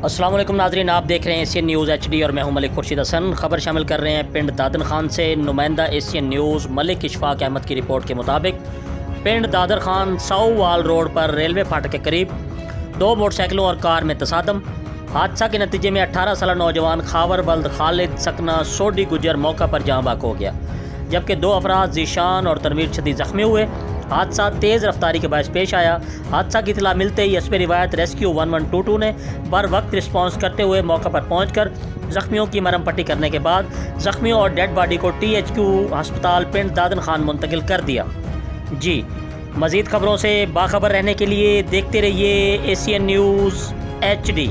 अस्सलाम वालेकुम नाज़रीन, आप देख रहे हैं एशियन न्यूज़ HD और मैं हूं मलिक खुर्शीद हसन। ख़बर शामिल कर रहे हैं पिंड दादन खान से। नुमाइंदा एशियन न्यूज़ मलिक इशफाक अहमद की रिपोर्ट के मुताबिक पिंड दादर खान साउवाल रोड पर रेलवे फाटक के करीब दो मोटरसाइकिलों और कार में तसादम। हादसा के नतीजे में 18 साल नौजवान खावर बल्द खालिद सकना सोडी गुजर मौका पर जाँ बाक हो गया, जबकि दो अफराद जीशान और तनवीर शदीद ज़ख्मी हुए। हादसा तेज़ रफ्तारी के बायस पेश आया। हादसा की इतला मिलते ही एसपी रिवायत रेस्क्यू 1122 ने बर वक्त रिस्पॉन्स करते हुए मौका पर पहुंचकर ज़ख्मियों की मरहम पट्टी करने के बाद ज़ख्मियों और डेड बॉडी को THQ अस्पताल पिंड दादन खान मुंतकिल कर दिया। जी, मज़ीद खबरों से बाखबर रहने के लिए देखते रहिए एशियन न्यूज़ HD।